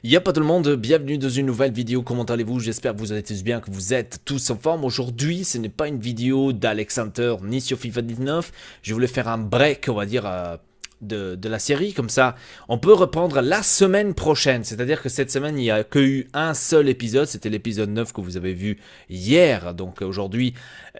Y'a pas tout le monde, bienvenue dans une nouvelle vidéo, comment allez-vous? J'espère que vous allez tous bien, que vous êtes tous en forme. Aujourd'hui, ce n'est pas une vidéo d'Alex Hunter ni sur FIFA 19, je voulais faire un break, on va dire, de la série, comme ça, on peut reprendre la semaine prochaine. C'est-à-dire que cette semaine, il n'y a que eu un seul épisode, c'était l'épisode 9 que vous avez vu hier. Donc aujourd'hui,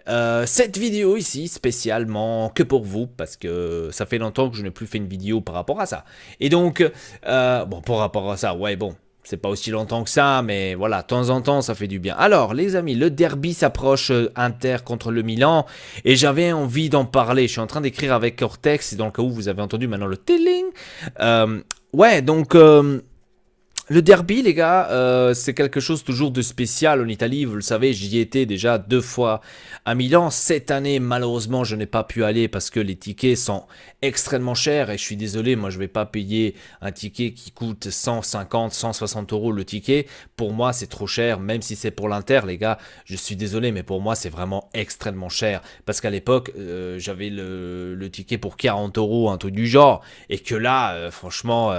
cette vidéo ici, spécialement que pour vous, parce que ça fait longtemps que je n'ai plus fait une vidéo par rapport à ça. Et donc, bon, par rapport à ça, ouais, bon, c'est pas aussi longtemps que ça, mais voilà, de temps en temps, ça fait du bien. Alors, les amis, le derby s'approche, Inter contre le Milan, et j'avais envie d'en parler. Je suis en train d'écrire avec Cortex, et dans le cas où vous avez entendu maintenant le téling. Ouais, donc, le derby, les gars, c'est quelque chose toujours de spécial en Italie. Vous le savez, j'y étais déjà 2 fois à Milan. Cette année, malheureusement, je n'ai pas pu aller parce que les tickets sont extrêmement chers. Et je suis désolé, moi, je ne vais pas payer un ticket qui coûte 150, 160 euros le ticket. Pour moi, c'est trop cher, même si c'est pour l'Inter, les gars. Je suis désolé, mais pour moi, c'est vraiment extrêmement cher. Parce qu'à l'époque, j'avais le ticket pour 40 euros, un truc du genre. Et que là, franchement...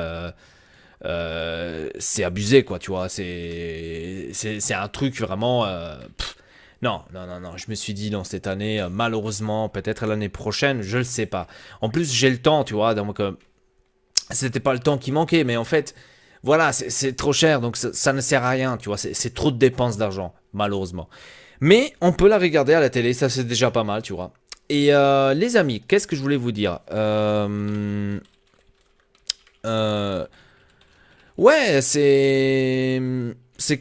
c'est abusé, quoi, tu vois. C'est un truc vraiment. Non, non, non, non. Je me suis dit, non, cette année, malheureusement, peut-être l'année prochaine, je le sais pas. En plus, j'ai le temps, tu vois. Donc, c'était pas le temps qui manquait, mais en fait, voilà, c'est trop cher, donc ça ne sert à rien, tu vois. C'est trop de dépenses d'argent, malheureusement. Mais on peut la regarder à la télé, ça c'est déjà pas mal, tu vois. Et les amis, qu'est-ce que je voulais vous dire euh, Ouais, c'est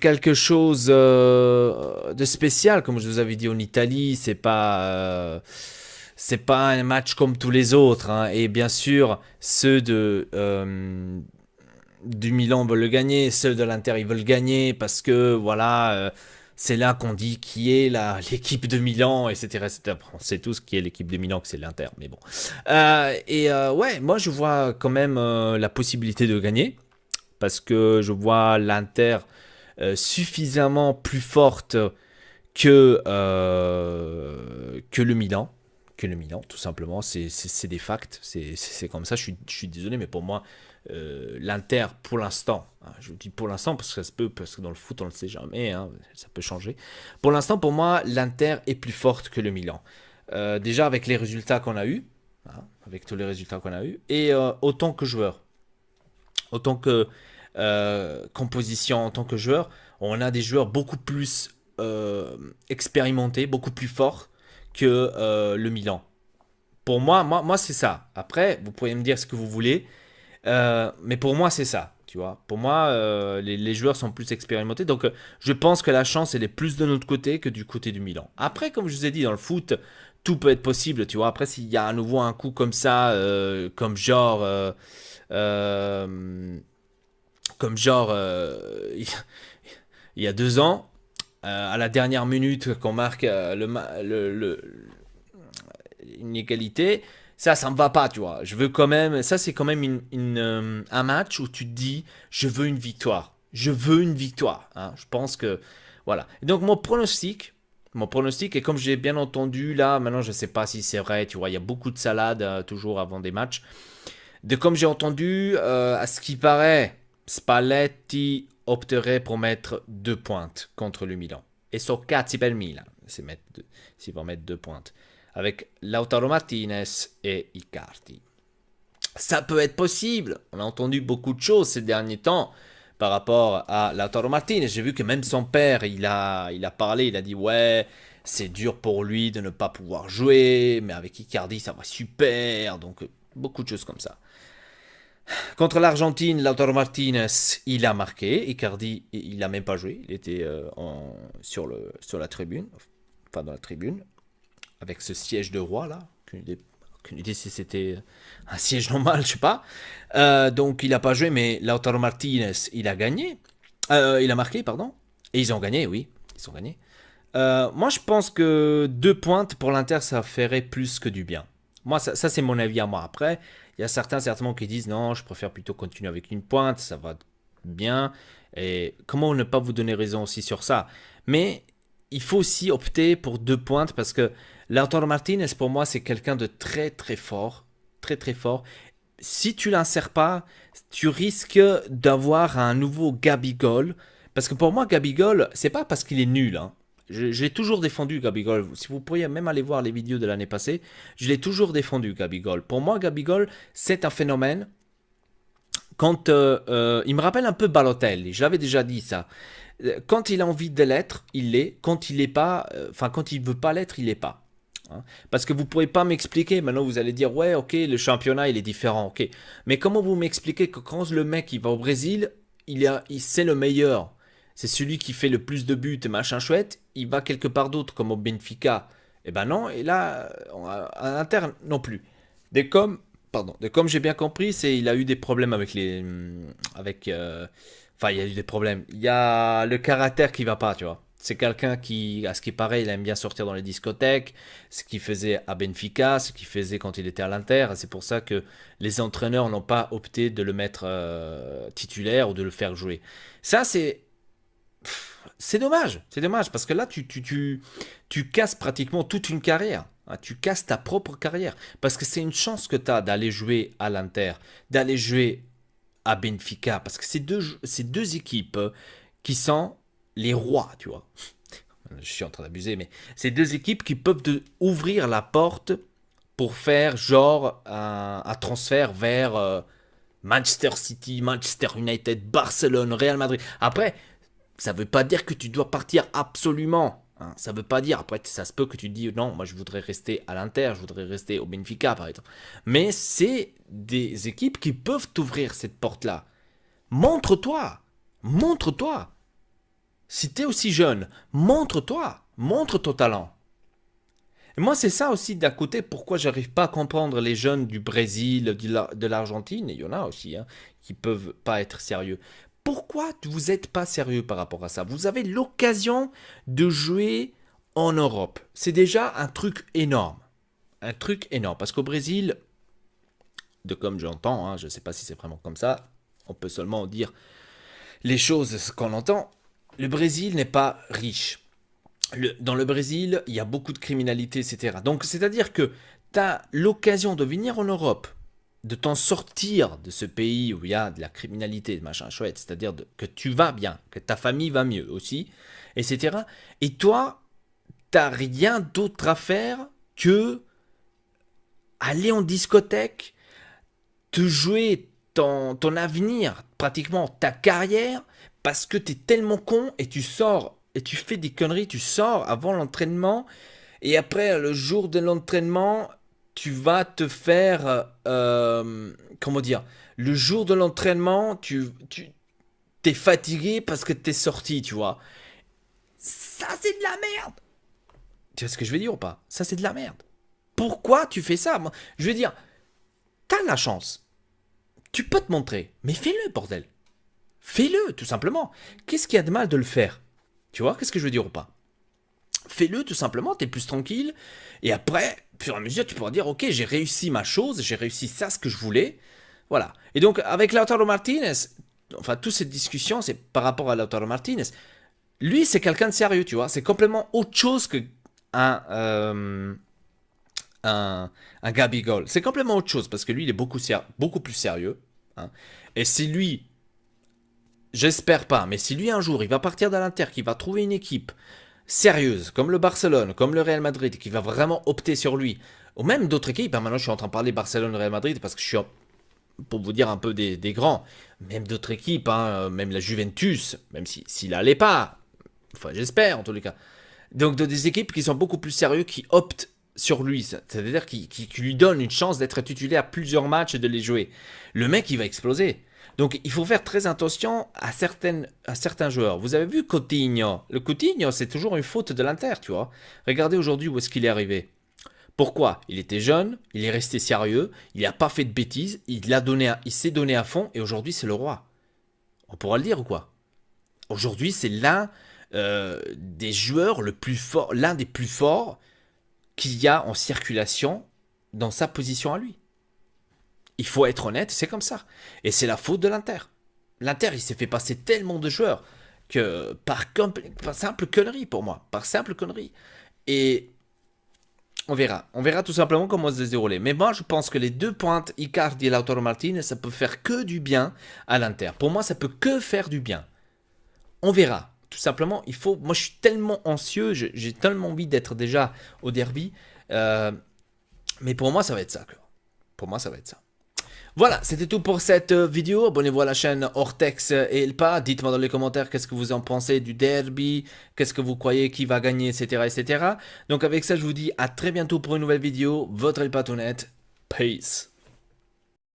quelque chose de spécial, comme je vous avais dit en Italie. C'est pas un match comme tous les autres, hein. Et bien sûr, ceux du Milan veulent le gagner, ceux de l'Inter ils veulent gagner parce que voilà, c'est là qu'on dit qui est l'équipe de Milan, etc., etc. On sait tous qui est l'équipe de Milan, que c'est l'Inter, mais bon. Ouais, moi je vois quand même la possibilité de gagner parce que je vois l'Inter suffisamment plus forte que le Milan. Que le Milan, tout simplement. C'est des facts. C'est comme ça. Je suis désolé, mais pour moi, l'Inter, pour l'instant, hein, je dis pour l'instant parce que ça se peut, parce que dans le foot, on ne le sait jamais, hein, ça peut changer. Pour l'instant, pour moi, l'Inter est plus forte que le Milan. Déjà avec les résultats qu'on a eus, hein, avec tous les résultats qu'on a eus, et autant que joueur. Autant que composition, en tant que joueur, on a des joueurs beaucoup plus expérimentés, beaucoup plus forts que le Milan. Pour moi c'est ça. Après, vous pouvez me dire ce que vous voulez, mais pour moi, c'est ça. Tu vois, pour moi, les joueurs sont plus expérimentés. Donc, je pense que la chance, elle est plus de notre côté que du côté du Milan. Après, comme je vous ai dit, dans le foot, tout peut être possible. Tu vois, après, s'il y a à nouveau un coup comme ça, euh, il y a 2 ans, à la dernière minute qu'on marque une égalité, ça me va pas, tu vois. Je veux quand même, ça c'est quand même un match où tu te dis, je veux une victoire. Je veux une victoire, hein. Je pense que, voilà. Et donc mon pronostic, et comme j'ai bien entendu là, maintenant je sais pas si c'est vrai, tu vois, il y a beaucoup de salades toujours avant des matchs. De comme j'ai entendu, à ce qui paraît, Spalletti opterait pour mettre 2 pointes contre le Milan. Et so cazzi per Milan, s'il va mettre 2 pointes. Avec Lautaro Martinez et Icardi. Ça peut être possible. On a entendu beaucoup de choses ces derniers temps par rapport à Lautaro Martinez. J'ai vu que même son père, il a parlé, il a dit ouais, c'est dur pour lui de ne pas pouvoir jouer, mais avec Icardi ça va super. Donc beaucoup de choses comme ça. Contre l'Argentine, Lautaro Martinez, il a marqué. Icardi, il n'a même pas joué. Il était sur la tribune, enfin dans la tribune, avec ce siège de roi là. Aucune idée si c'était un siège normal, je sais pas. Donc il n'a pas joué, mais Lautaro Martinez, il a gagné. Il a marqué, pardon. Et ils ont gagné, oui. Ils ont gagné. Moi, je pense que 2 pointes pour l'Inter, ça ferait plus que du bien. Moi, ça c'est mon avis à moi. Après, il y a certains certainement qui disent non, je préfère plutôt continuer avec une pointe, ça va bien. Et comment ne pas vous donner raison aussi sur ça? Mais il faut aussi opter pour 2 pointes parce que Lautaro Martinez, pour moi, c'est quelqu'un de très très fort. Très très fort. si tu l'insères pas, tu risques d'avoir un nouveau Gabigol. Parce que pour moi, Gabigol, c'est pas parce qu'il est nul, hein. Je l'ai toujours défendu, Gabigol. Si vous pourriez même aller voir les vidéos de l'année passée, je l'ai toujours défendu, Gabigol. Pour moi, Gabigol, c'est un phénomène. Quand il me rappelle un peu Balotelli, je l'avais déjà dit ça. Quand il a envie de l'être, il l'est. Quand il est pas, enfin quand il veut pas l'être, il l'est pas. Hein. Parce que vous ne pourrez pas m'expliquer, maintenant vous allez dire, ouais, ok, le championnat il est différent, ok. Mais comment vous m'expliquez que quand le mec il va au Brésil, c'est le meilleur, c'est celui qui fait le plus de buts, machin chouette, il va quelque part d'autre, comme au Benfica. Eh ben non, et là, à l'interne non plus. Dès comme, pardon, dès comme j'ai bien compris, il a eu des problèmes avec enfin, il y a eu des problèmes. Il y a le caractère qui va pas, tu vois. C'est quelqu'un qui, à ce qui paraît, il aime bien sortir dans les discothèques, ce qu'il faisait à Benfica, ce qu'il faisait quand il était à l'Inter. C'est pour ça que les entraîneurs n'ont pas opté de le mettre titulaire ou de le faire jouer. Ça, c'est dommage, parce que là, tu casses pratiquement toute une carrière. Hein. Tu casses ta propre carrière. Parce que c'est une chance que tu as d'aller jouer à l'Inter, d'aller jouer à Benfica, parce que c'est deux équipes qui sont les rois, tu vois. Je suis en train d'abuser, mais c'est deux équipes qui peuvent ouvrir la porte pour faire genre un transfert vers Manchester City, Manchester United, Barcelone, Real Madrid. Après, ça ne veut pas dire que tu dois partir absolument. Hein. Ça ne veut pas dire, après ça se peut que tu te dis non, moi je voudrais rester à l'Inter, je voudrais rester au Benfica par exemple. Mais c'est des équipes qui peuvent t'ouvrir cette porte-là. Montre-toi, montre-toi. Si tu es aussi jeune, montre-toi, montre ton talent. Et moi c'est ça aussi d'un côté pourquoi j'arrive pas à comprendre les jeunes du Brésil, de l'Argentine, et il y en a aussi, hein, qui peuvent pas être sérieux. Pourquoi vous n'êtes pas sérieux par rapport à ça? Vous avez l'occasion de jouer en Europe. C'est déjà un truc énorme. Un truc énorme. Parce qu'au Brésil, de comme j'entends, hein, je ne sais pas si c'est vraiment comme ça, on peut seulement dire les choses ce qu'on entend. Le Brésil n'est pas riche. Dans le Brésil, il y a beaucoup de criminalité, etc. Donc, c'est-à-dire que tu as l'occasion de venir en Europe, de t'en sortir de ce pays où il y a de la criminalité, machin chouette, c'est-à-dire que tu vas bien, que ta famille va mieux aussi, etc. Et toi, t'as rien d'autre à faire que aller en discothèque, te jouer ton avenir, pratiquement ta carrière, parce que tu es tellement con et tu sors et tu fais des conneries, tu sors avant l'entraînement et après le jour de l'entraînement, tu vas te faire comment dire, le jour de l'entraînement, tu t'es fatigué parce que t'es sorti, tu vois. Ça c'est de la merde. Tu vois ce que je veux dire ou pas? Ça c'est de la merde. Pourquoi tu fais ça? Moi, je veux dire, t'as la chance. Tu peux te montrer, mais fais-le, bordel. Fais-le, tout simplement. Qu'est-ce qu'il y a de mal de le faire? Tu vois, qu'est-ce que je veux dire ou pas? Fais-le, tout simplement, t'es plus tranquille. Et après, au fur et à mesure, tu pourras dire, ok, j'ai réussi ma chose, j'ai réussi ça, ce que je voulais. Voilà. Et donc, avec Lautaro Martinez, enfin, toute cette discussion, c'est par rapport à Lautaro Martinez. Lui, c'est quelqu'un de sérieux, tu vois. C'est complètement autre chose que un, euh, un Gabigol. C'est complètement autre chose, parce que lui, il est beaucoup plus sérieux. Hein. Et si lui, j'espère pas, mais si lui un jour il va partir de l'Inter, qu'il va trouver une équipe sérieuse, comme le Barcelone, comme le Real Madrid, qui va vraiment opter sur lui, ou même d'autres équipes, hein, maintenant je suis en train de parler Barcelone, Real Madrid, parce que je suis, pour vous dire un peu des grands, même d'autres équipes, hein, même la Juventus, même s'il n'allait pas, enfin j'espère en tous les cas. Donc des équipes qui sont beaucoup plus sérieuses, qui optent sur lui, c'est-à-dire qui lui donnent une chance d'être titulaire à plusieurs matchs et de les jouer. Le mec, il va exploser. Donc il faut faire très attention à certains joueurs. Vous avez vu Coutinho. Le Coutinho, c'est toujours une faute de l'Inter, tu vois. Regardez aujourd'hui où est-ce qu'il est arrivé. Pourquoi? Il était jeune, il est resté sérieux, il n'a pas fait de bêtises, il s'est donné à fond et aujourd'hui c'est le roi. On pourra le dire ou quoi? Aujourd'hui c'est l'un des joueurs le plus fort, l'un des plus forts qu'il y a en circulation dans sa position à lui. Il faut être honnête, c'est comme ça. Et c'est la faute de l'Inter. L'Inter, il s'est fait passer tellement de joueurs que par simple connerie pour moi, par simple connerie. Et On verra tout simplement comment ça se dérouler. Mais moi, je pense que les deux pointes, Icardi et Lautaro Martinez, ça peut faire que du bien à l'Inter. Pour moi, ça peut que faire du bien. On verra. Tout simplement, il faut. Moi, je suis tellement anxieux, j'ai tellement envie d'être déjà au derby. Mais pour moi, ça va être ça. Pour moi, ça va être ça. Voilà, c'était tout pour cette vidéo. Abonnez-vous à la chaîne Ortex et Elpa. Dites-moi dans les commentaires qu'est-ce que vous en pensez du derby, qu'est-ce que vous croyez qui va gagner, etc., etc. Donc avec ça, je vous dis à très bientôt pour une nouvelle vidéo. Votre Elpa Tounette. Peace.